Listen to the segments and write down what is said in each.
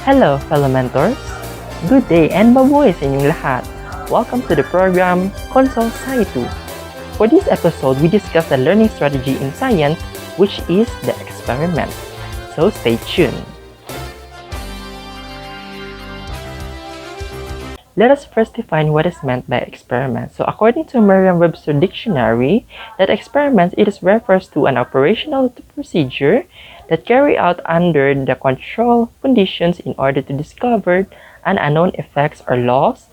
Hello, fellow mentors! Good day and mabuhay sa inyong lahat! Welcome to the program CONSOL SCI2. For this episode, we discuss the learning strategy in science, which is the experiment. So stay tuned! Let us first define what is meant by experiment. So according to Merriam-Webster dictionary, that experiment refers to an operational procedure that carry out under the control conditions in order to discover an unknown effects or laws,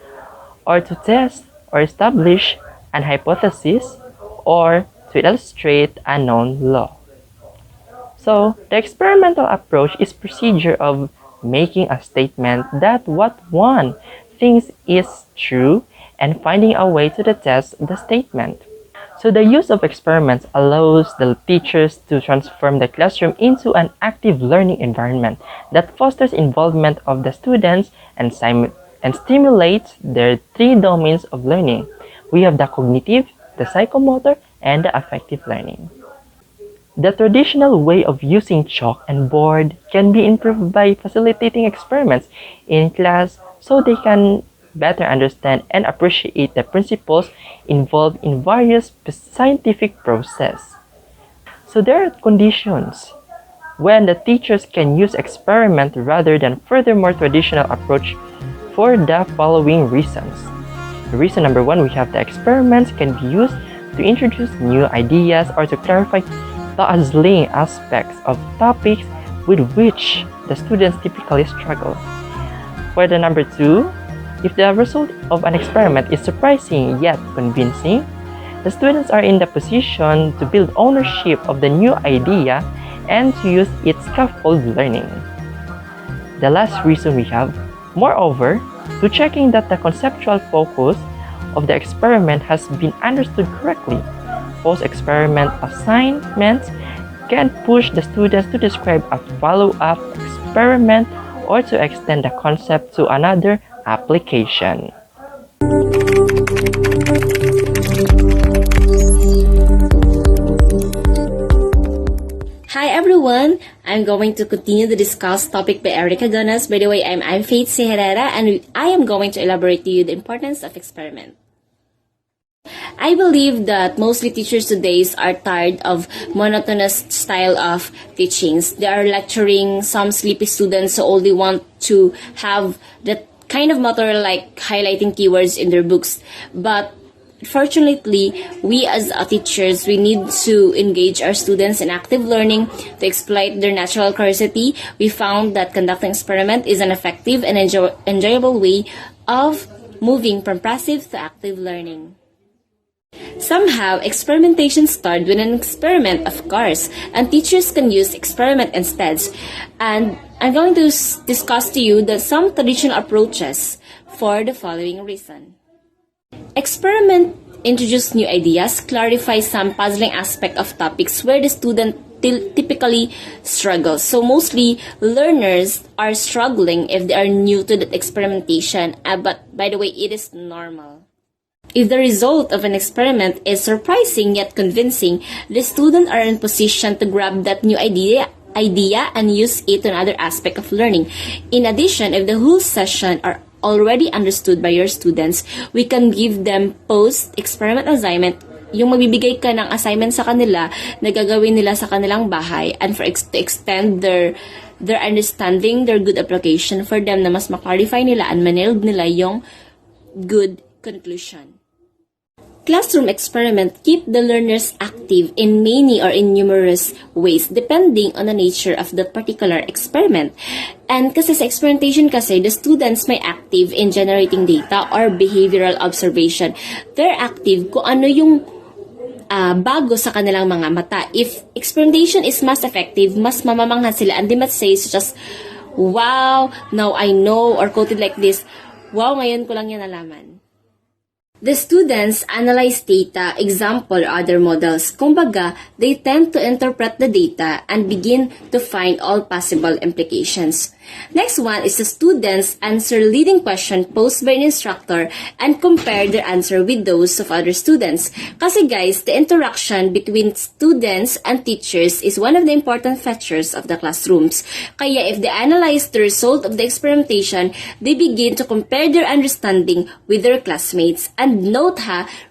or to test or establish an hypothesis, or to illustrate a known law. So the experimental approach is procedure of making a statement that what one thinks is true and finding a way to test the statement. So the use of experiments allows the teachers to transform the classroom into an active learning environment that fosters involvement of the students and stimulates their three domains of learning. We have the cognitive, the psychomotor, and the affective learning. The traditional way of using chalk and board can be improved by facilitating experiments in class so they can better understand and appreciate the principles involved in various scientific processes. So there are conditions when the teachers can use experiment rather than furthermore traditional approach for the following reasons. Reason number one, we have the experiments can be used to introduce new ideas or to clarify puzzling aspects of topics with which the students typically struggle. For the number two, if the result of an experiment is surprising yet convincing, the students are in the position to build ownership of the new idea and to use its scaffold learning. The last reason we have, moreover, to checking that the conceptual focus of the experiment has been understood correctly. Post-experiment assignments can push the students to describe a follow-up experiment or to extend the concept to another application. Hi everyone! I'm going to continue to discuss topic by Erica Gonas. By the way, I'm Faith C. Herrera and I am going to elaborate to you the importance of experiment. I believe that mostly teachers today are tired of monotonous style of teachings. They are lecturing some sleepy students who only want to have that kind of material like highlighting keywords in their books. But fortunately, we as teachers, we need to engage our students in active learning to exploit their natural curiosity. We found that conducting experiment is an effective and enjoyable way of moving from passive to active learning. Somehow, experimentation started with an experiment, of course, and teachers can use experiment instead. And I'm going to discuss to you some traditional approaches for the following reason. Experiment introduce new ideas, clarify some puzzling aspect of topics where the student typically struggles. So mostly, learners are struggling if they are new to the experimentation, but by the way, it is normal. If the result of an experiment is surprising yet convincing, the students are in position to grab that new idea and use it to another aspect of learning. In addition, if the whole session are already understood by your students, we can give them post-experiment assignment, yung magbibigay ka ng assignment sa kanila na gagawin nila sa kanilang bahay and to extend their understanding, their good application for them na mas ma-clarify nila and ma-nailed nila yung good conclusion. Classroom experiment keep the learners active in many or in numerous ways depending on the nature of the particular experiment. And kasi sa experimentation kasi, the students may active in generating data or behavioral observation. They're active kung ano yung bago sa kanilang mga mata. If experimentation is mas effective, mas mamamangha sila and they might say such as, wow, now I know, or quoted like this, wow, ngayon ko lang yan nalaman. The students analyze data, example, or other models. Kumbaga, they tend to interpret the data and begin to find all possible implications. Next one is the students answer leading question posed by an instructor and compare their answer with those of other students. Kasi guys, the interaction between students and teachers is one of the important features of the classrooms. Kaya if they analyze the result of the experimentation, they begin to compare their understanding with their classmates. And note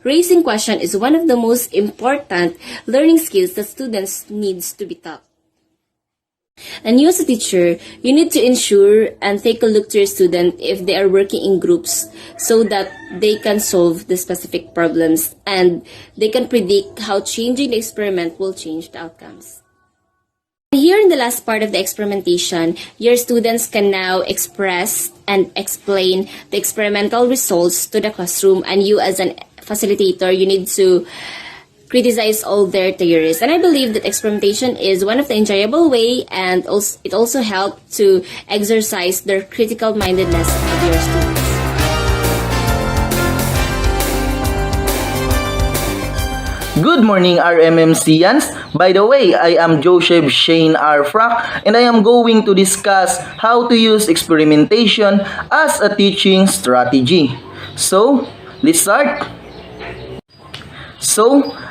raising question is one of the most important learning skills that students needs to be taught. And you as a teacher, you need to ensure and take a look to your student if they are working in groups so that they can solve the specific problems and they can predict how changing the experiment will change the outcomes. Here in the last part of the experimentation, your students can now express and explain the experimental results to the classroom, and you as a facilitator, you need to criticize all their theories. And I believe that experimentation is one of the enjoyable way, and it also helps to exercise their critical mindedness of your students. Good morning, RMMCians. By the way, I am Joseph Shane R. Frack, and I am going to discuss how to use experimentation as a teaching strategy. So, let's start.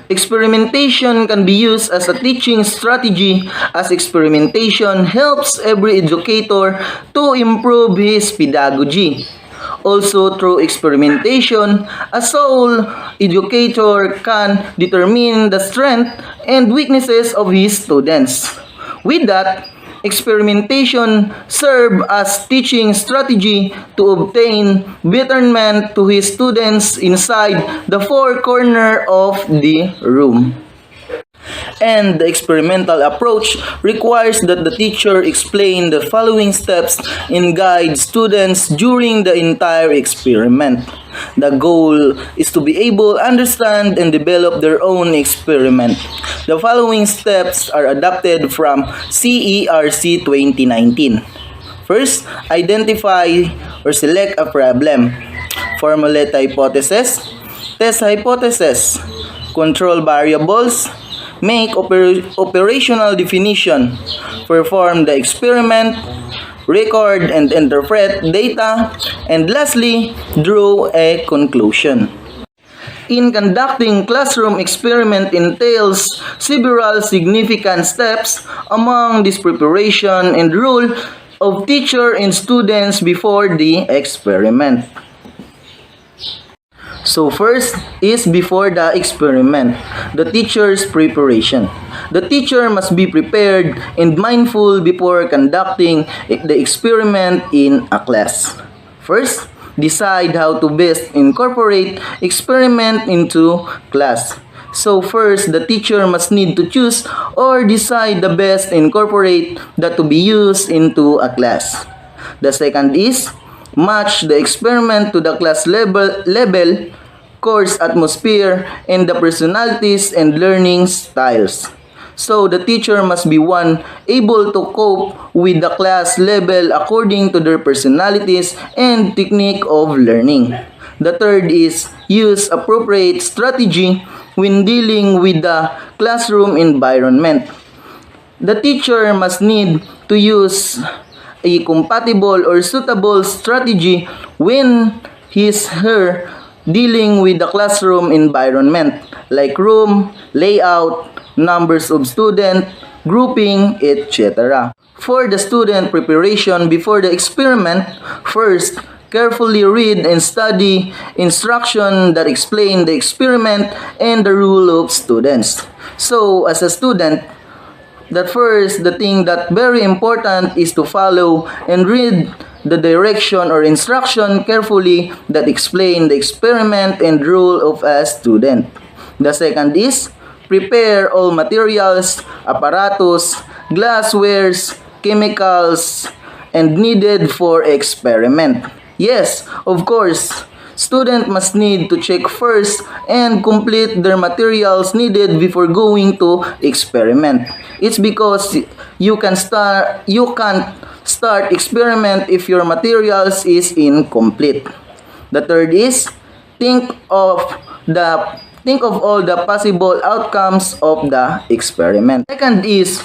Experimentation can be used as a teaching strategy, as experimentation helps every educator to improve his pedagogy. Also, through experimentation, a sole educator can determine the strength and weaknesses of his students. With that, experimentation serves as teaching strategy to obtain betterment to his students inside the four corners of the room. And the experimental approach requires that the teacher explain the following steps and guide students during the entire experiment. The goal is to be able to understand and develop their own experiment. The following steps are adapted from CERC 2019. First, identify or select a problem. Formulate hypothesis, test hypothesis, control variables, make operational definition, perform the experiment, record and interpret data, and lastly, draw a conclusion. In conducting classroom experiment entails several significant steps. Among this, preparation and role of teacher and students before the experiment. So first is before the experiment, the teacher's preparation. The teacher must be prepared and mindful before conducting the experiment in a class. First, decide how to best incorporate experiment into class. So first, the teacher must need to choose or decide the best incorporate that to be used into a class. The second is match the experiment to the class level, course atmosphere, and the personalities and learning styles. So the teacher must be one able to cope with the class level according to their personalities and technique of learning. The third is use appropriate strategy when dealing with the classroom environment. The teacher must need to use a compatible or suitable strategy when her dealing with the classroom environment, like room, layout, numbers of students, grouping, etc. For the student preparation before the experiment, first, carefully read and study instruction that explain the experiment and the rule of students. So, as a student, the thing that very important is to follow and read the direction or instruction carefully that explain the experiment and rule of a student. The second is prepare all materials, apparatus, glasswares, chemicals, and needed for experiment. Yes, of course, student must need to check first and complete their materials needed before going to experiment. It's because you can't start experiment if your materials is incomplete. The third is think of think of all the possible outcomes of the experiment. Second is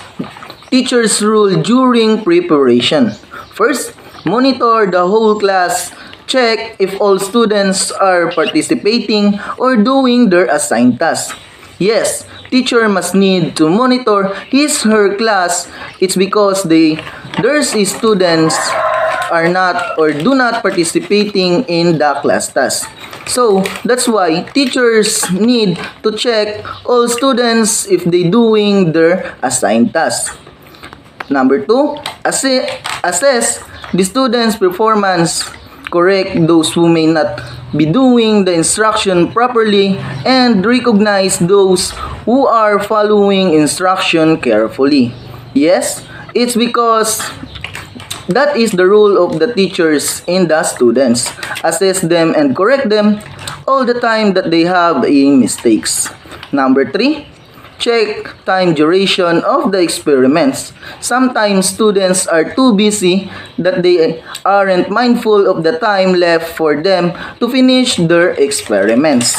teacher's rule during preparation. First, monitor the whole class. Check if all students are participating or doing their assigned tasks. Yes, teacher must need to monitor her class. It's because there's students are not or do not participating in the class task. So that's why teachers need to check all students if they doing their assigned tasks. Number 2, assess the students' performance. Correct those who may not be doing the instruction properly and recognize those who are following instruction carefully. Yes, it's because that is the role of the teachers in the students. Assess them and correct them all the time that they have mistakes. Number 3, check time duration of the experiments. Sometimes students are too busy that they aren't mindful of the time left for them to finish their experiments.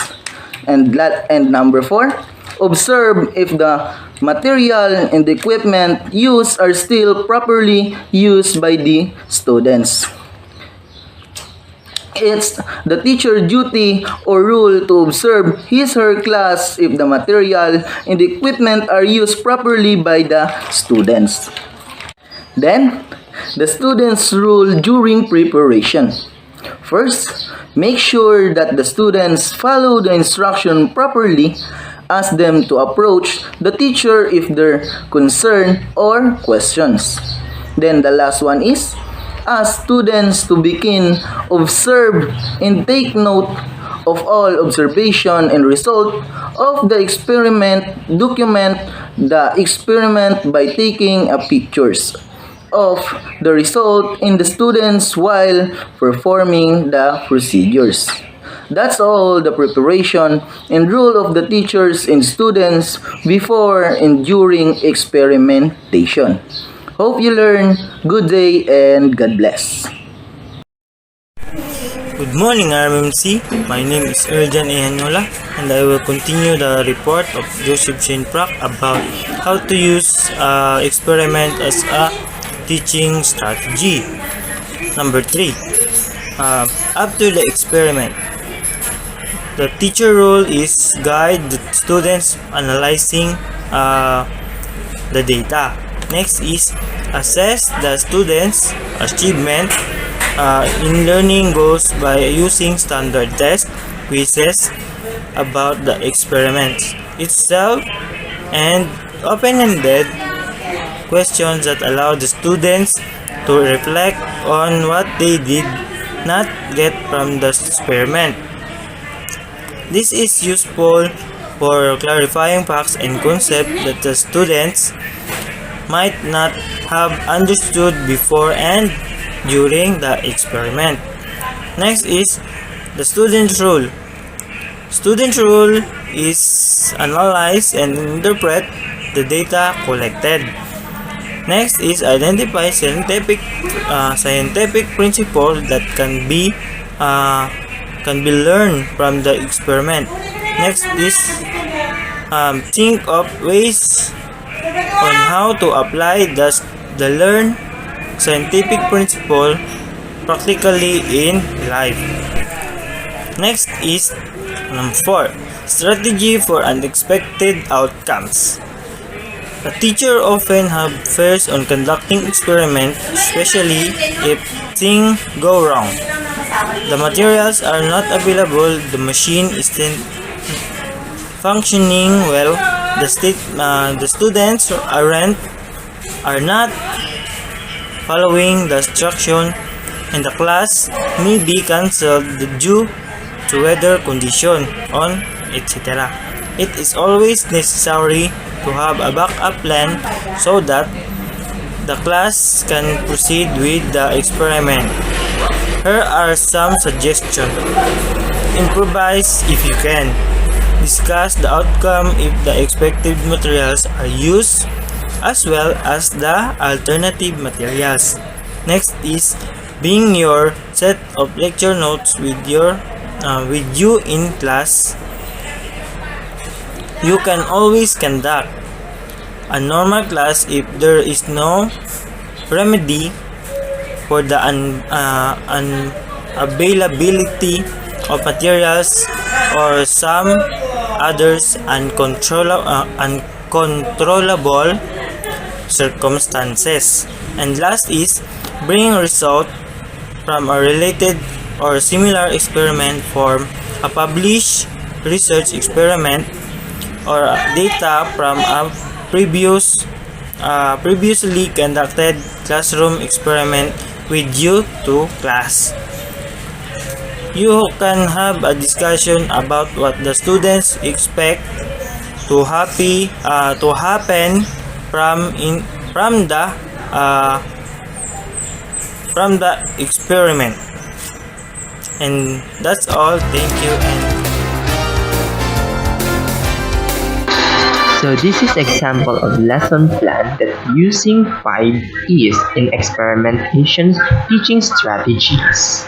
And number 4, observe if the material and the equipment used are still properly used by the students. It's the teacher's duty or rule to observe her class if the material and the equipment are used properly by the students. Then, the students' rule during preparation. First, make sure that the students follow the instruction properly. Ask them to approach the teacher if there are concerns or questions. Then the last one is, ask students to begin, observe, and take note of all observation and result of the experiment. Document the experiment by taking pictures of the result in the students while performing the procedures. That's all the preparation and role of the teachers and students before and during experimentation. Hope you learn. Good day and God bless. Good morning, RMMC. My name is Erjan Ehanola and I will continue the report of Joseph Shane Prack about how to use experiment as a teaching strategy. Number 3. After the experiment, the teacher role is guide the students analyzing the data. Next is assess the students' achievement in learning goals by using standard tests, quizzes about the experiment itself, and open-ended questions that allow the students to reflect on what they did not get from the experiment. This is useful for clarifying facts and concepts that the students might not have understood before and during the experiment. Next is the student's role. Student's role is analyze and interpret the data collected. Next is identify scientific principles that can be learned from the experiment. Next is think of ways on how to apply the learned scientific principle practically in life. Next is number 4, strategy for unexpected outcomes. A teacher often have fears on conducting experiments, especially if things go wrong. The materials are not available, the machine isn't functioning well, the students are not following the instruction, and the class may be cancelled due to weather condition, etc. It is always necessary to have a backup plan so that the class can proceed with the experiment. Here are some suggestions. Improvise if you can. Discuss the outcome if the expected materials are used as well as the alternative materials. Next is bring your set of lecture notes with with you in class, you can always conduct a normal class if there is no remedy for the unavailability of materials or some others uncontrollable circumstances. And last is bringing result from a related or similar experiment from a published research experiment or data from a previously conducted classroom experiment with you to class. You can have a discussion about what the students expect to happen from the experiment. And that's all. Thank you. And So this is example of lesson plan that using 5 E's in experimentation teaching strategies.